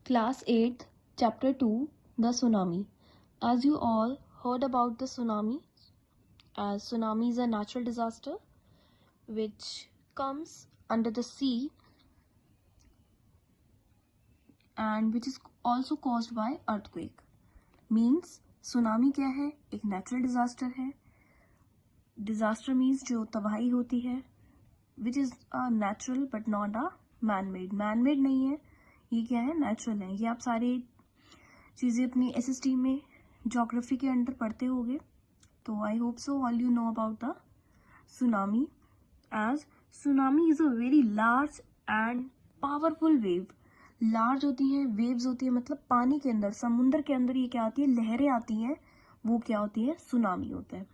Class 8th, Chapter 2, The Tsunami. As you all heard about the tsunami, as tsunami is a natural disaster which comes under the sea and which is also caused by earthquake. Means tsunami क्या है? एक natural disaster है. Disaster means जो तबाही होती है, which is a natural but not a man-made. Man-made नहीं है, ये क्या है? Natural है. ये आप सारी चीज़ें अपनी SST में ज्योग्राफी के अंदर पढ़ते होंगे. तो I hope so all you know about the tsunami. As tsunami is a very large and powerful wave. Large होती हैं, वेव्स होती है, मतलब पानी के अंदर, समुद्र के अंदर ये क्या आती है? लहरें आती हैं, वो क्या होती है? सुनामी होता है.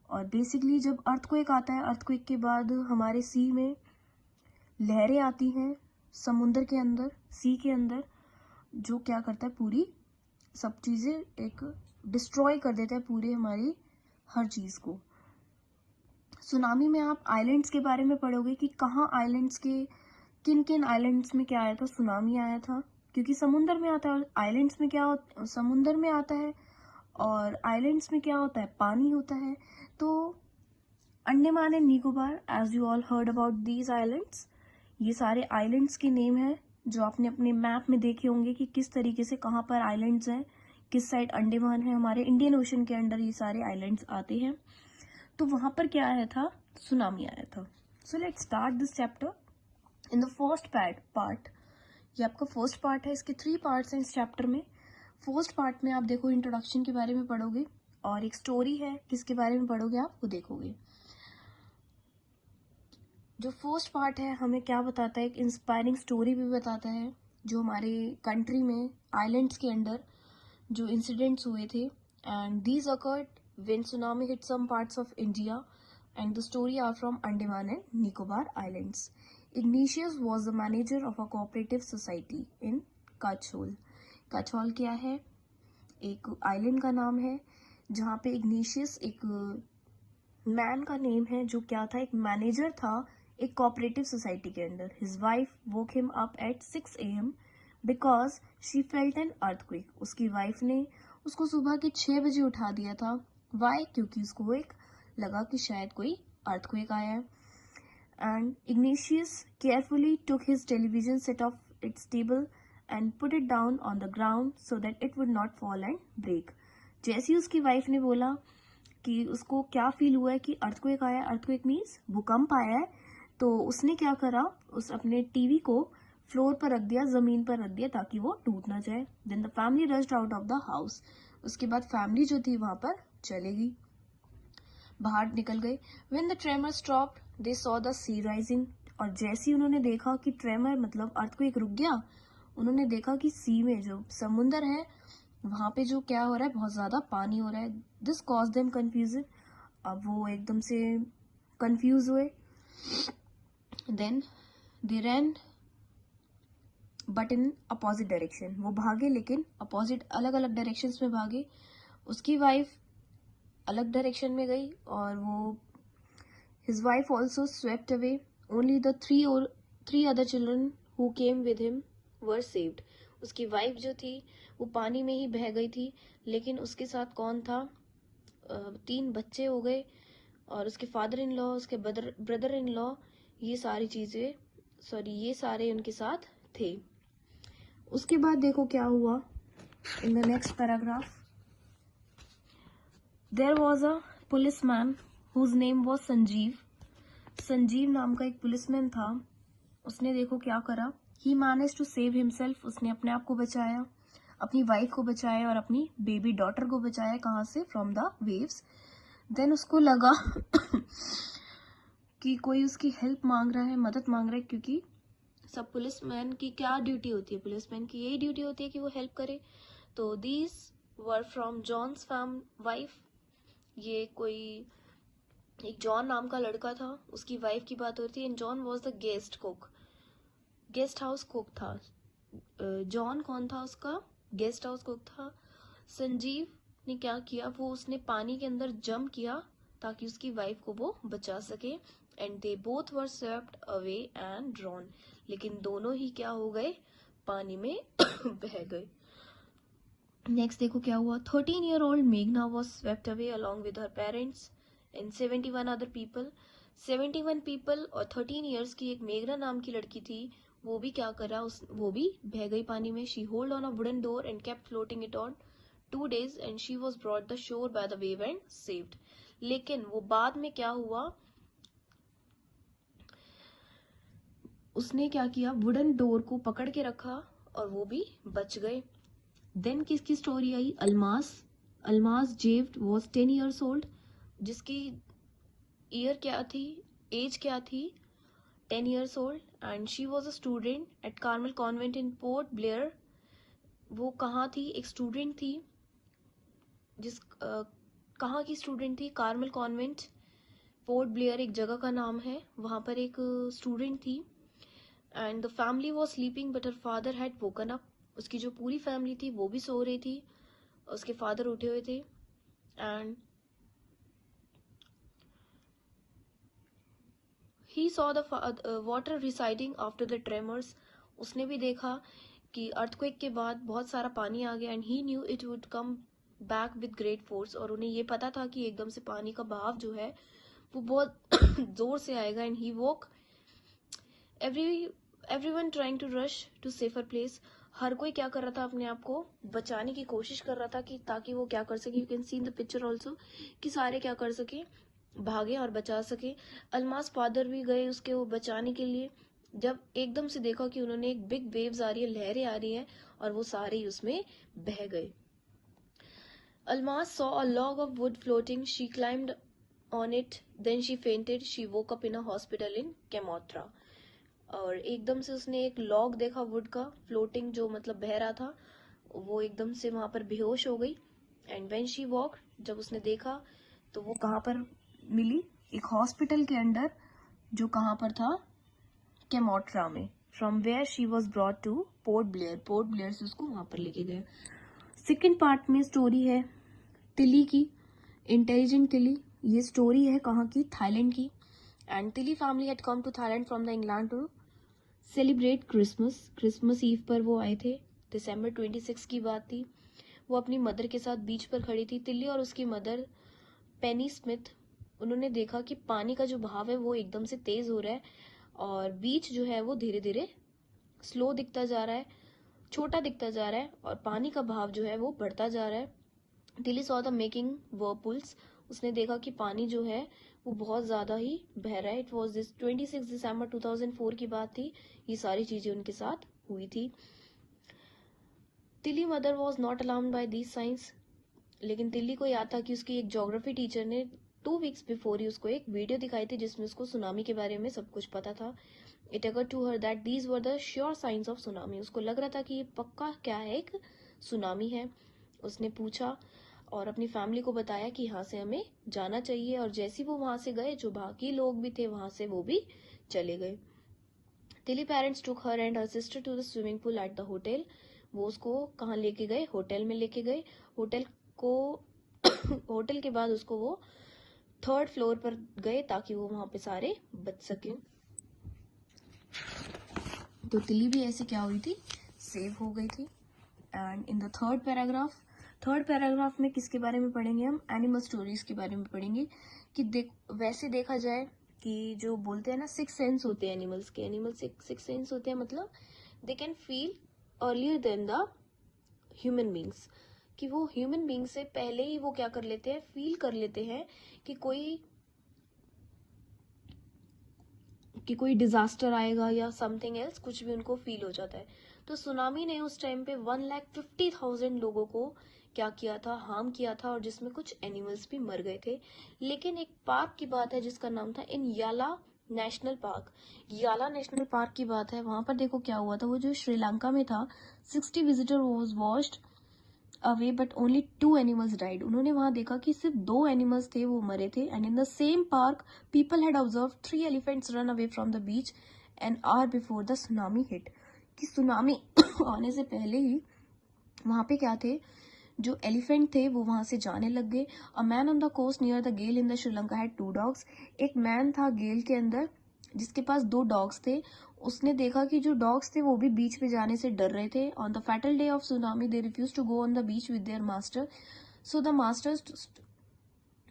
और बेसिकली जब अर्थक्वेक आता है, अर्थक्वेक के बाद हमारे सी में लहरें आती हैं, समुद्र के अंदर, सी के अंदर, जो क्या करता है? पूरी सब चीज़ें एक डिस्ट्रॉय कर देता है, पूरे हमारी हर चीज़ को. सुनामी में आप आइलैंड्स के बारे में पढ़ोगे कि कहाँ आइलैंड्स के किन किन आइलैंड्स में क्या आया था? सुनामी आया था, क्योंकि समुद्र में आता है. आइलैंड्स में क्या होता? समुद्र में आता है. और आइलैंड्स में क्या होता है? पानी होता है. तो Andaman and Nicobar, as you all heard about these islands, ये सारे आइलैंड्स के नेम हैं जो आपने अपने मैप में देखे होंगे कि किस तरीके से कहाँ पर आइलैंड्स हैं, किस साइड अंडमान है. हमारे इंडियन ओशन के अंडर ये सारे आइलैंड्स आते हैं. तो वहाँ पर क्या आया था? सुनामी आया था. So let's start this chapter. In the first part, ये आपका फर्स्ट पार्ट है. इसके 3 पार्ट्स हैं इस चैप्टर में. फर्स्ट पार्ट में आप देखो इंट्रोडक्शन के बारे में पढ़ोगे और एक स्टोरी है, किसके बारे में पढ़ोगे आप वो देखोगे. जो फर्स्ट पार्ट है हमें क्या बताता है? एक इंस्पायरिंग स्टोरी भी बताता है जो हमारे कंट्री में आइलैंड्स के अंदर जो इंसिडेंट्स हुए थे. And these occurred when tsunami hit some parts of India and the story are from Andaman and Nicobar islands. Ignatius was the manager of a cooperative society in Kachol. Kachol क्या है? एक island का नाम है जहाँ पे इग्नेशियस एक मैन का नेम है जो क्या था? एक मैनेजर था एक कोऑपरेटिव सोसाइटी के अंदर. His wife woke him up at 6 AM because she felt an earthquake. उसकी वाइफ ने उसको सुबह के 6 बजे उठा दिया था. वाई? क्योंकि उसको एक लगा कि शायद कोई अर्थक्वेक आया है. And Ignatius carefully took his television set off its table and put it down on the ground so that it would not fall and break. जैसे ही उसकी वाइफ ने बोला कि उसको क्या फील हुआ है कि अर्थक्वेक आया, अर्थक्वेक मीन्स भूकंप आया है, तो उसने क्या करा? उस अपने टीवी को फ्लोर पर रख दिया, जमीन पर रख दिया ताकि वो टूट ना जाए. Then the family rushed out of the house. उसके बाद फैमिली जो थी वहां पर चले गई, बाहर निकल गए. When the tremor stopped they saw the sea rising. और जैसे ही उन्होंने देखा कि ट्रेमर मतलब अर्थक्वेक रुक गया, उन्होंने देखा कि सी में जो समुंदर है वहां पे जो क्या हो रहा है? बहुत ज्यादा पानी हो रहा है. This cause them confusion. अब वो एकदम से कंफ्यूज हुए. Then they ran but in opposite direction. वो भागे लेकिन अपोजिट, अलग अलग डायरेक्शंस में भागे. उसकी वाइफ अलग डायरेक्शन में गई और वो his wife also swept away. Only the three other children who came with him were saved. उसकी वाइफ जो थी वो पानी में ही बह गई थी, लेकिन उसके साथ कौन था? 3 बच्चे हो गए और उसके फादर इन लॉ, उसके ब्रदर इन लॉ, ये सारे उनके साथ थे. उसके बाद देखो क्या हुआ in the next paragraph. There was a policeman whose name was Sanjeev. Sanjeev नाम का एक पुलिसमैन था. उसने देखो क्या करा? He managed to save himself. उसने अपने आप को बचाया, अपनी वाइफ को बचाया और अपनी बेबी डॉटर को बचाया. कहाँ से? From the waves. देन उसको लगा कि कोई उसकी हेल्प मांग रहा है, मदद मांग रहा है, क्योंकि सब पुलिसमैन की क्या ड्यूटी होती है? पुलिसमैन की यही ड्यूटी होती है कि वो हेल्प करे. तो these were from John's wife. ये कोई एक जॉन नाम का लड़का था, उसकी वाइफ की बात होती है. And John was the guest house cook था. जॉन कौन था? उसका गेस्ट हाउस कुक था. संजीव ने क्या किया? वो उसने पानी के अंदर जंप किया ताकि उसकी वाइफ को वो बचा सके. And they both were swept away and drawn. लेकिन दोनों ही क्या हो गए? पानी में बह गए। नेक्स्ट देखो क्या हुआ। 13-year-old मेघना was swept away along with her parents and 71 other people. 71 people और 13 ईयर्स की एक मेघना नाम की लड़की थी, वो भी क्या करा, वो भी बह गई पानी में। She hold on a wooden door and kept floating it on 2 days and she was brought the shore by the wave and saved. लेकिन वो बाद में क्या हुआ, उसने क्या किया, वुडन डोर को पकड़ के रखा और वो भी बच गए। देन किसकी स्टोरी आई, Almas Javed was 10 years old, जिसकी ईयर क्या थी, एज क्या थी, 10 years old, and she was a student at Carmel Convent in Port Blair. वो कहाँ थी, एक स्टूडेंट थी, कहाँ की स्टूडेंट थी, कार्मल कॉन्वेंट, पोर्ट ब्लेयर एक जगह का नाम है, वहाँ पर एक स्टूडेंट थी। And the family was sleeping but her father had woken up. उसकी जो पूरी फैमिली थी वो भी सो रही थी, उसके फादर उठे हुए थे। And he saw the water residing after the tremors. उसने भी देखा कि अर्थक्वेक के बाद बहुत सारा पानी आ गया। And he knew it would come back with great force. और उन्हें ये पता था कि एकदम से पानी का बहाव जो है वो बहुत जोर से आएगा। And he walk everyone trying to rush to safer place. हर कोई क्या कर रहा था, अपने आप को बचाने की कोशिश कर रहा था कि ताकि वो क्या कर सके, you can see in the picture also, कि सारे क्या कर सके, भागे और बचा सके। अल्मास फादर भी गए उसके वो बचाने के लिए। जब एकदम से देखा कि उन्होंने एक बिग वेव्स आ रही है, लहरें आ रही हैं, और वो सारे ही उसमें बह गए। Almas saw a log of wood floating, she climbed on it, then she fainted, she woke up in a hospital in Kamorta. और एकदम से उसने एक लॉग देखा वुड का फ्लोटिंग, जो मतलब बह रहा था, वो एकदम से वहां पर बेहोश हो गई। एंड व्हेन शी वॉक, जब उसने देखा तो वो कहाँ पर मिली, एक हॉस्पिटल के अंदर, जो कहाँ पर था, कैमोट्रा में। From where she was brought to Port Blair, Port Blair से उसको वहां पर लेके गए। सेकेंड पार्ट में स्टोरी है तिली की, इंटेलिजेंट तिली। ये स्टोरी है कहाँ की, थाईलैंड की। And Tilly family had come to Thailand from the England to celebrate Christmas Eve पर वो आए थे। दिसंबर 26 की बात थी। वो अपनी मदर के साथ बीच पर खड़ी थी, तिल्ली और उसकी मदर पेनी स्मिथ। उन्होंने देखा कि पानी का जो बहाव है वो एकदम से तेज हो रहा है और बीच जो है वो धीरे धीरे स्लो दिखता जा रहा है, छोटा दिखता जा रहा है, और पानी का बहाव जो है वो बढ़ता जा रहा है। तिली सॉ द मेकिंग वर्लपूल्स। उसने देखा कि पानी जो है वो बहुत ज्यादा ही बह रहा है। इट वॉज 26 दिसंबर 2004 की बात थी। ये सारी चीजें उनके साथ हुई थी। Tilly mother was not alarmed by these signs. लेकिन तिल्ली को याद था कि उसकी एक ज्योग्राफी टीचर ने 2 weeks बिफोर ही उसको एक वीडियो दिखाई थी जिसमें उसको सुनामी के बारे में सब कुछ पता था। It occurred to her that these were the sure signs of tsunami. उसको लग रहा था कि ये पक्का क्या है, एक सुनामी है। उसने पूछा और अपनी फैमिली को बताया कि यहाँ से हमें जाना चाहिए। और जैसे वो वहां से गए, जो बाकी लोग भी थे वहां से वो भी चले गए। Tilly parents took her and her sister to the swimming pool at the hotel. वो उसको कहाँ लेके गए, होटल में लेके गए। होटल को होटल के बाद उसको वो 3rd फ्लोर पर गए ताकि वो वहां पे सारे बच सके। तो तिली भी ऐसे क्या हुई थी, सेव हो गई थी। And in the third paragraph में किसके बारे में पढ़ेंगे हम, एनिमल स्टोरीज के बारे में पढ़ेंगे। कि वैसे देखा जाए कि जो बोलते हैं ना 6 सेंस होते हैं एनिमल्स के, एनिमल 6 सेंस होते हैं, मतलब they can feel earlier than the human beings. कि वो ह्यूमन बींग से पहले ही वो क्या कर लेते हैं, फील कर लेते हैं कि कोई डिजास्टर आएगा या समथिंग एल्स, कुछ भी उनको फील हो जाता है। तो सुनामी ने उस टाइम पे 1,50,000 लोगों को क्या किया था, हार्म किया था, और जिसमें कुछ एनिमल्स भी मर गए थे। लेकिन एक पार्क की बात है जिसका नाम था इन याला नेशनल पार्क। याला नेशनल पार्क की बात है, वहां पर देखो क्या हुआ था, वो जो श्रीलंका में था, 60 visitor was washed away but only 2 animals died. उन्होंने वहां देखा कि सिर्फ 2 एनिमल्स थे वो मरे थे। And in the same park people had observe 3 elephants run away from the beach an hour before the tsunami hit. कि सुनामी आने से पहले ही वहां पे क्या थे, जो एलिफेंट थे वो वहां से जाने लग गए। A man on the coast near the Galle in the Sri Lanka had 2 dogs. एक मैन था गेल के अंदर जिसके पास 2 डॉग्स थे। उसने देखा कि जो डॉग्स थे वो भी बीच पे जाने से डर रहे थे. On the fatal day of tsunami they refuse to go on the beach with their master, so the masters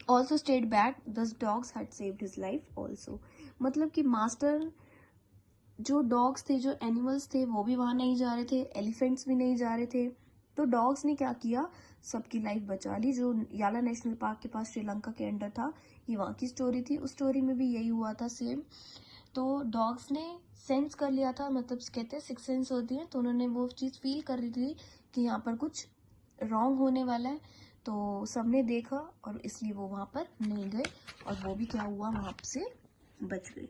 also stayed back. Thus dogs had saved his life also. मतलब कि मास्टर, जो डॉग्स थे, जो animals थे, वो भी वहाँ नहीं जा रहे थे, एलिफेंट्स भी नहीं जा रहे थे, तो डॉग्स ने क्या किया, सबकी लाइफ बचा ली. जो याला नेशनल पार्क के पास श्रीलंका के अंडर था, ये वहाँ की स्टोरी थी. उस स्टोरी में भी यही हुआ था सेम. तो डॉग्स ने सेंस कर लिया था, मतलब कहते हैं सिक्स सेंस होती है, तो उन्होंने वो चीज़ फील कर रही थी कि यहाँ पर कुछ रॉन्ग होने वाला है. तो सबने देखा और इसलिए वो वहाँ पर नहीं गए, और वो भी क्या हुआ, वहाँ से बच गए.